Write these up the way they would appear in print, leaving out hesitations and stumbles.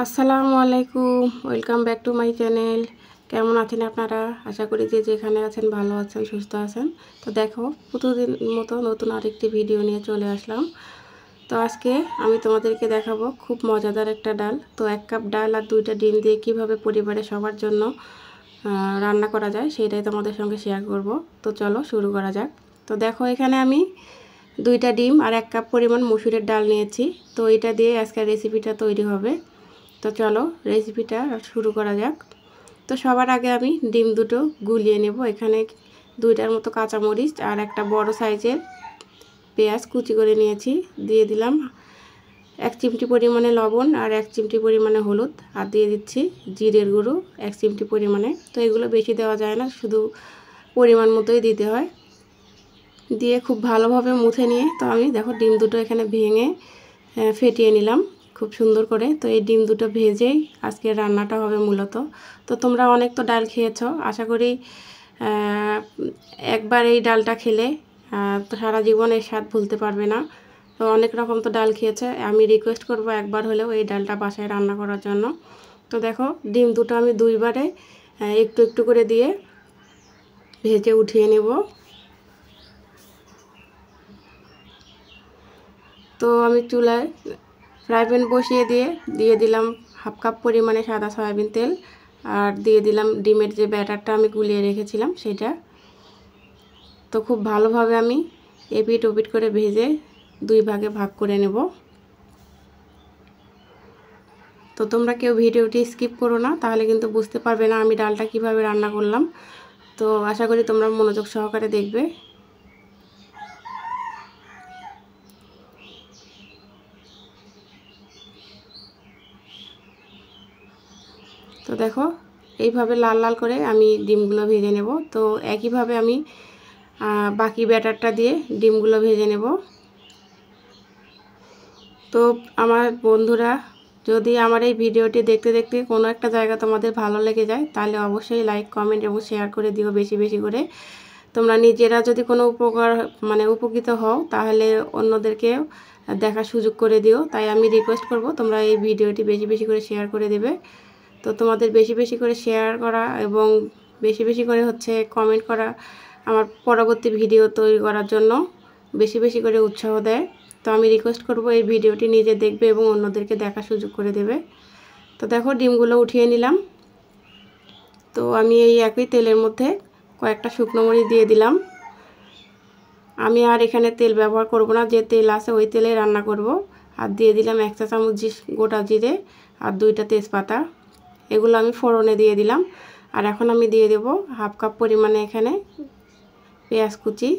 আসসালামু আলাইকুম, welcome back to my channel. কেমন আছেন আপনারা? আশা করি যে যেখানে আছেন ভালো আছেন, সুস্থ আছেন। তো দেখো, প্রতিদিন মতো নতুন আরেকটি ভিডিও নিয়ে চলে আসলাম। তো আজকে আমি তোমাদেরকে দেখাবো খুব মজাদার একটা ডাল। তো 1 কাপ ডাল আর 2টা ডিম দিয়ে কিভাবে পরিবারের সবার জন্য রান্না করা যায় সেটাই তোমাদের সঙ্গে শেয়ার করব। তো চলো শুরু করা যাক। তো দেখো, এখানে আমি 2টা ডিম আর 1 কাপ পরিমাণ মসুরের ডাল নিয়েছি। তো এটা দিয়ে আজকের রেসিপিটা তৈরি হবে। তো চলো রেসিপিটা শুরু করা যাক। তো সবার আগে আমি ডিম দুটো গুলিয়ে নেব। এখানে 2টার মতো কাঁচামরিচ আর একটা বড় সাইজের পেঁয়াজ কুচি করে নিয়েছি। দিয়ে দিলাম 1 চিমটি পরিমাণে লবণ আর 1 চিমটি পরিমাণে হলুদ, আর দিয়ে দিচ্ছি জিরের গুঁড়ো 1 চিমটি পরিমাণে। তো এগুলো বেশি দেওয়া যায় না, শুধু পরিমাণ মতোই দিতে হয়। দিয়ে খুব ভালোভাবে মুছে নিয়ে তো আমি দেখো ডিম দুটো এখানে ভেঙে ফেটিয়ে নিলাম খুব সুন্দর করে। তো এই ডিম দুটো ভেজেই আজকে রান্নাটা হবে মূলত। তো তোমরা অনেক তো ডাল খেয়েছো, আশা করি একবার এই ডালটা খেলে তো সারা জীবন এর স্বাদ ভুলতে পারবে না। তো অনেক রকম তো ডাল খেয়েছে, আমি রিকোয়েস্ট করব একবার হলেও এই ডালটা বাসায় রান্না করার জন্য। তো দেখো ডিম দুটো আমি 2বারে একটু একটু করে দিয়ে ভেজে উঠিয়ে নেব। তো আমি চুলায় ফ্রাই প্যান বসিয়ে দিয়ে দিলাম 1/2 কাপ পরিমাণে সাদা সয়াবিন তেল, আর দিয়ে দিলাম ডিমের যে ব্যাটারটা আমি গুলিয়ে রেখেছিলাম সেটা। তো খুব ভালোভাবে আমি এপিট ওপিট করে ভেজে 2 ভাগে ভাগ করে নেব। তো তোমরা কেউ ভিডিওটি স্কিপ করো না, তাহলে কিন্তু বুঝতে পারবে না আমি ডালটা কিভাবে রান্না করলাম। তো আশা করি তোমরা মনোযোগ সহকারে দেখবে। তো দেখো এইভাবে লাল লাল করে আমি ডিমগুলো ভেজে নেব। তো একইভাবে আমি বাকি ব্যাটারটা দিয়ে ডিমগুলো ভেজে নেব। তো আমার বন্ধুরা, যদি আমার এই ভিডিওটি দেখতে দেখতে কোনো একটা জায়গা তোমাদের ভালো লেগে যায়, তাহলে অবশ্যই লাইক, কমেন্ট এবং শেয়ার করে দিও বেশি বেশি করে। তোমরা নিজেরা যদি কোনো উপকৃত হও, তাহলে অন্যদেরকে দেখার সুযোগ করে দিও। তাই আমি রিকোয়েস্ট করব তোমরা এই ভিডিওটি বেশি বেশি করে শেয়ার করে দেবে। তো তোমাদের বেশি বেশি করে শেয়ার করা এবং বেশি বেশি করে কমেন্ট করা আমার পরবর্তী ভিডিও তৈরি করার জন্য বেশি বেশি করে উৎসাহ দেয়। তো আমি রিকোয়েস্ট করব এই ভিডিওটি নিজে দেখবে এবং অন্যদেরকে দেখার সুযোগ করে দেবে। তো দেখো ডিমগুলো উঠিয়ে নিলাম। তো আমি এই একই তেলের মধ্যে কয়েকটা শুকনো মরিচ দিয়ে দিলাম। আমি আর এখানে তেল ব্যবহার করব না, যে তেল আছে ওই তেলে রান্না করব। আর দিয়ে দিলাম 1 চা চামচ গোটা জিরে আর 2টা তেজপাতা। এগুলো আমি ফোড়নে দিয়ে দিলাম। আর এখন আমি দিয়ে দেব 1/2 কাপ পরিমাণে এখানে পেঁয়াজ কুচি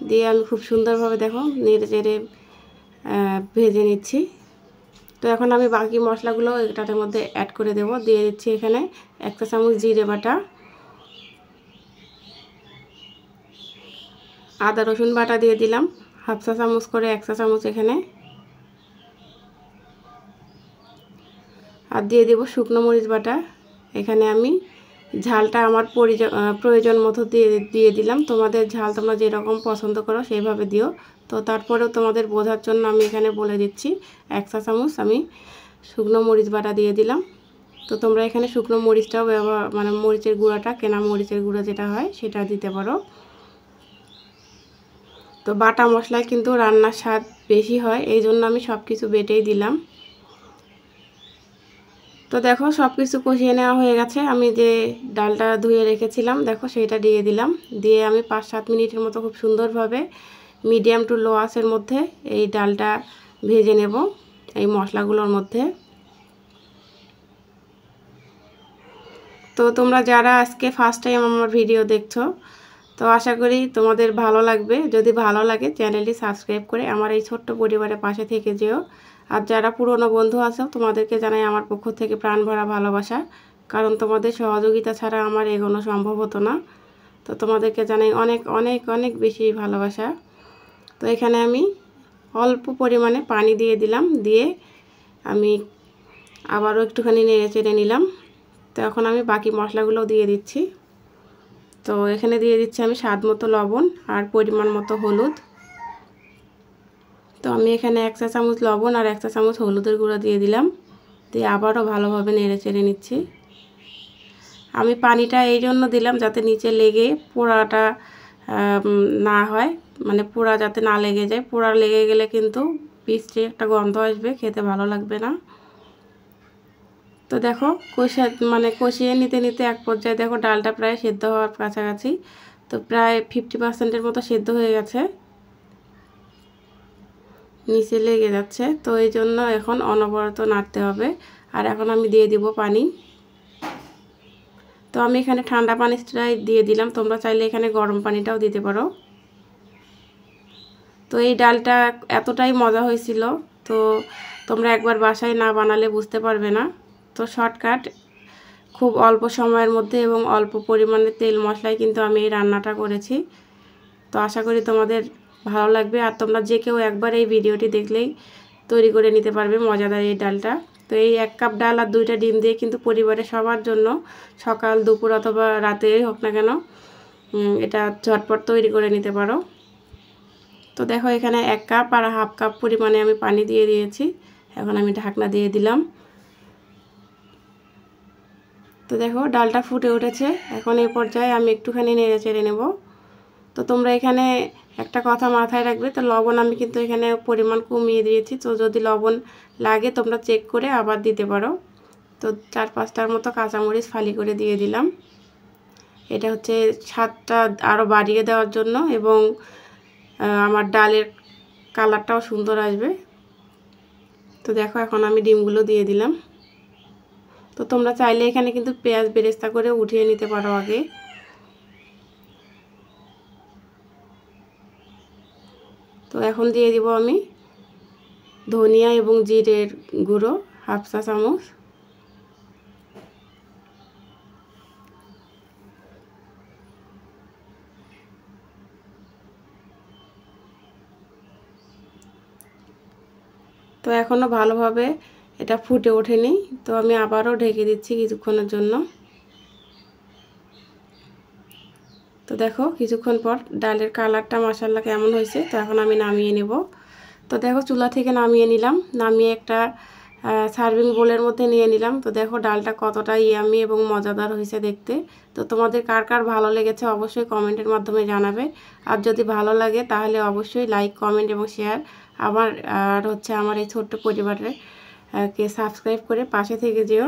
দিয়ে আমি খুব সুন্দরভাবে দেখো নেড়ে চেড়ে ভেজে নিচ্ছি। তো এখন আমি বাকি মশলাগুলো এটার মধ্যে অ্যাড করে দেব। দিয়ে দিচ্ছি এখানে 1 চা চামচ জিরে বাটা, আদা রসুন বাটা দিয়ে দিলাম 1/2 চা চামচ করে, 1 চা চামচ এখানে। আর দিয়ে দেব শুকনো মরিচ বাটা। এখানে আমি ঝালটা আমার প্রয়োজন মতো দিয়ে দিলাম। তোমাদের ঝাল তোমরা যেরকম পছন্দ করো সেইভাবে দিও। তো তারপরেও তোমাদের বোঝার জন্য আমি এখানে বলে দিচ্ছি 1 চা চামচ আমি শুকনো মরিচ বাটা দিয়ে দিলাম। তো তোমরা এখানে শুকনো মরিচটাও মরিচের গুঁড়াটা, কেনা মরিচের গুঁড়া যেটা হয় সেটা দিতে পারো। তো বাটা মশলায় কিন্তু রান্নার স্বাদ বেশি হয়, এই জন্য আমি সব কিছু বেটেই দিলাম। তো দেখো সব কিছু কষিয়ে নেওয়া হয়ে গেছে। আমি যে ডালটা ধুয়ে রেখেছিলাম দেখো সেইটা দিয়ে দিলাম। দিয়ে আমি 5-7 মিনিটের মতো খুব সুন্দরভাবে মিডিয়াম টু লো আঁচের মধ্যে এই ডালটা ভেজে নেব এই মশলাগুলোর মধ্যে। তো তোমরা যারা আজকে ফার্স্ট টাইম আমার ভিডিও দেখছো, তো আশা করি তোমাদের ভালো লাগবে। যদি ভালো লাগে চ্যানেলটি সাবস্ক্রাইব করে আমার এই ছোট্ট পরিবারের পাশে থেকে যেও। আর যারা পুরনো বন্ধু আছো তোমাদেরকে জানাই আমার পক্ষ থেকে প্রাণ ভরা ভালোবাসা, কারণ তোমাদের সহযোগিতা ছাড়া আমার এগোনো সম্ভব হতো না। তো তোমাদেরকে জানাই অনেক অনেক অনেক বেশি ভালোবাসা। তো এখানে আমি অল্প পরিমাণে পানি দিয়ে দিলাম। দিয়ে আমি আবারও একটুখানি নেড়ে চেড়ে নিলাম। তো এখন আমি বাকি মশলাগুলো দিয়ে দিচ্ছি। তো এখানে দিয়ে দিচ্ছি আমি স্বাদ মতো লবণ আর পরিমাণ মতো হলুদ। তো আমি এখানে 1 চা চামচ লবণ আর 1 চা চামচ হলুদের গুঁড়া দিয়ে দিলাম। দিয়ে আবারও ভালোভাবে নেড়ে চেড়ে নিচ্ছি। আমি পানিটা এই জন্য দিলাম যাতে নিচে লেগে পোড়াটা না হয়, মানে পোড়া যাতে না লেগে যায়। পোড়া লেগে গেলে কিন্তু পিসটি একটা গন্ধ আসবে, খেতে ভালো লাগবে না। তো দেখো কষিয়ে নিতে নিতে এক পর্যায়ে দেখো ডালটা প্রায় সেদ্ধ হওয়ার কাছাকাছি। তো প্রায় 50%-এর মতো সেদ্ধ হয়ে গেছে, নিচে লেগে যাচ্ছে। তো এই জন্য এখন অনবরত নাড়তে হবে। আর এখন আমি দিয়ে দিব পানি। তো আমি এখানে ঠান্ডা পানিটাই দিয়ে দিলাম, তোমরা চাইলে এখানে গরম পানিটাও দিতে পারো। তো এই ডালটা এতটাই মজা হয়েছিল, তো তোমরা একবার বাসায় না বানালে বুঝতে পারবে না। তো শর্টকাট, খুব অল্প সময়ের মধ্যে এবং অল্প পরিমাণে তেল মশলায় কিন্তু আমি এই রান্নাটা করেছি। তো আশা করি তোমাদের ভালো লাগবে। আর তোমরা যে কেউ একবার এই ভিডিওটি দেখলেই তৈরি করে নিতে পারবে মজাদার এই ডালটা। তো এই 1 কাপ ডাল আর 2টা ডিম দিয়ে কিন্তু পরিবারের সবার জন্য সকাল দুপুর অথবা রাতেই হোক না কেন এটা ঝটপট তৈরি করে নিতে পারো। তো দেখো এখানে 1 কাপ আর হাফ কাপ পরিমাণে আমি পানি দিয়ে দিয়েছি। এখন আমি ঢাকনা দিয়ে দিলাম। তো দেখো ডালটা ফুটে উঠেছে। এখন এই পর্যায়ে আমি একটুখানি নেড়ে চেড়ে নেব। তো তোমরা এখানে একটা কথা মাথায় রাখবে, তো লবণ আমি কিন্তু এখানে পরিমাণ কমিয়ে দিয়েছি। তো যদি লবণ লাগে তোমরা চেক করে আবার দিতে পারো। তো 4-5টার মতো কাঁচামরিচ ফালি করে দিয়ে দিলাম। এটা হচ্ছে স্বাদটা আরও বাড়িয়ে দেওয়ার জন্য, এবং আমার ডালের কালারটাও সুন্দর আসবে। তো দেখো এখন আমি ডিমগুলো দিয়ে দিলাম। তো তোমরা চাইলে এখানে কিন্তু পেঁয়াজ বেরেস্তা করে উঠিয়ে নিতে পারো আগে। তো এখন দিয়ে দিব আমি ধনিয়া এবং জিরের গুঁড়ো হাফ চা চামচ। তো এখনও ভালোভাবে এটা ফুটে ওঠেনি, তো আমি আবারও ঢেকে দিচ্ছি কিছুক্ষণের জন্য। তো দেখো কিছুক্ষণ পর ডালের কালারটা মাশাআল্লাহ কেমন হয়েছে। তো এখন আমি নামিয়ে নেব। তো দেখো চুলা থেকে নামিয়ে নিলাম, নামিয়ে একটা সার্ভিং বোলের মধ্যে নিয়ে নিলাম। তো দেখো ডালটা কতটা ইয়ামি এবং মজাদার হয়েছে দেখতে। তো তোমাদের কার কার ভালো লেগেছে অবশ্যই কমেন্টের মাধ্যমে জানাবে। আর যদি ভালো লাগে তাহলে অবশ্যই লাইক, কমেন্ট এবং শেয়ার আমার এই ছোট্ট পরিবারের কে সাবস্ক্রাইব করে পাশে থেকে যেও।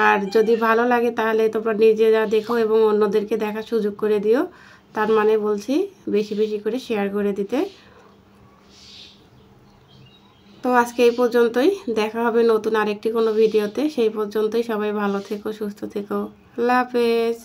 আর যদি ভালো লাগে তাহলে তোমরা নিজেরা দেখো এবং অন্যদেরকে দেখার সুযোগ করে দিও। তার মানে বলছি বেশি বেশি করে শেয়ার করে দিতে। তো আজকে এই পর্যন্তই, দেখা হবে নতুন আরেকটি কোনো ভিডিওতে। সেই পর্যন্তই সবাই ভালো থেকো, সুস্থ থেকো। আল্লাহ হাফেজ।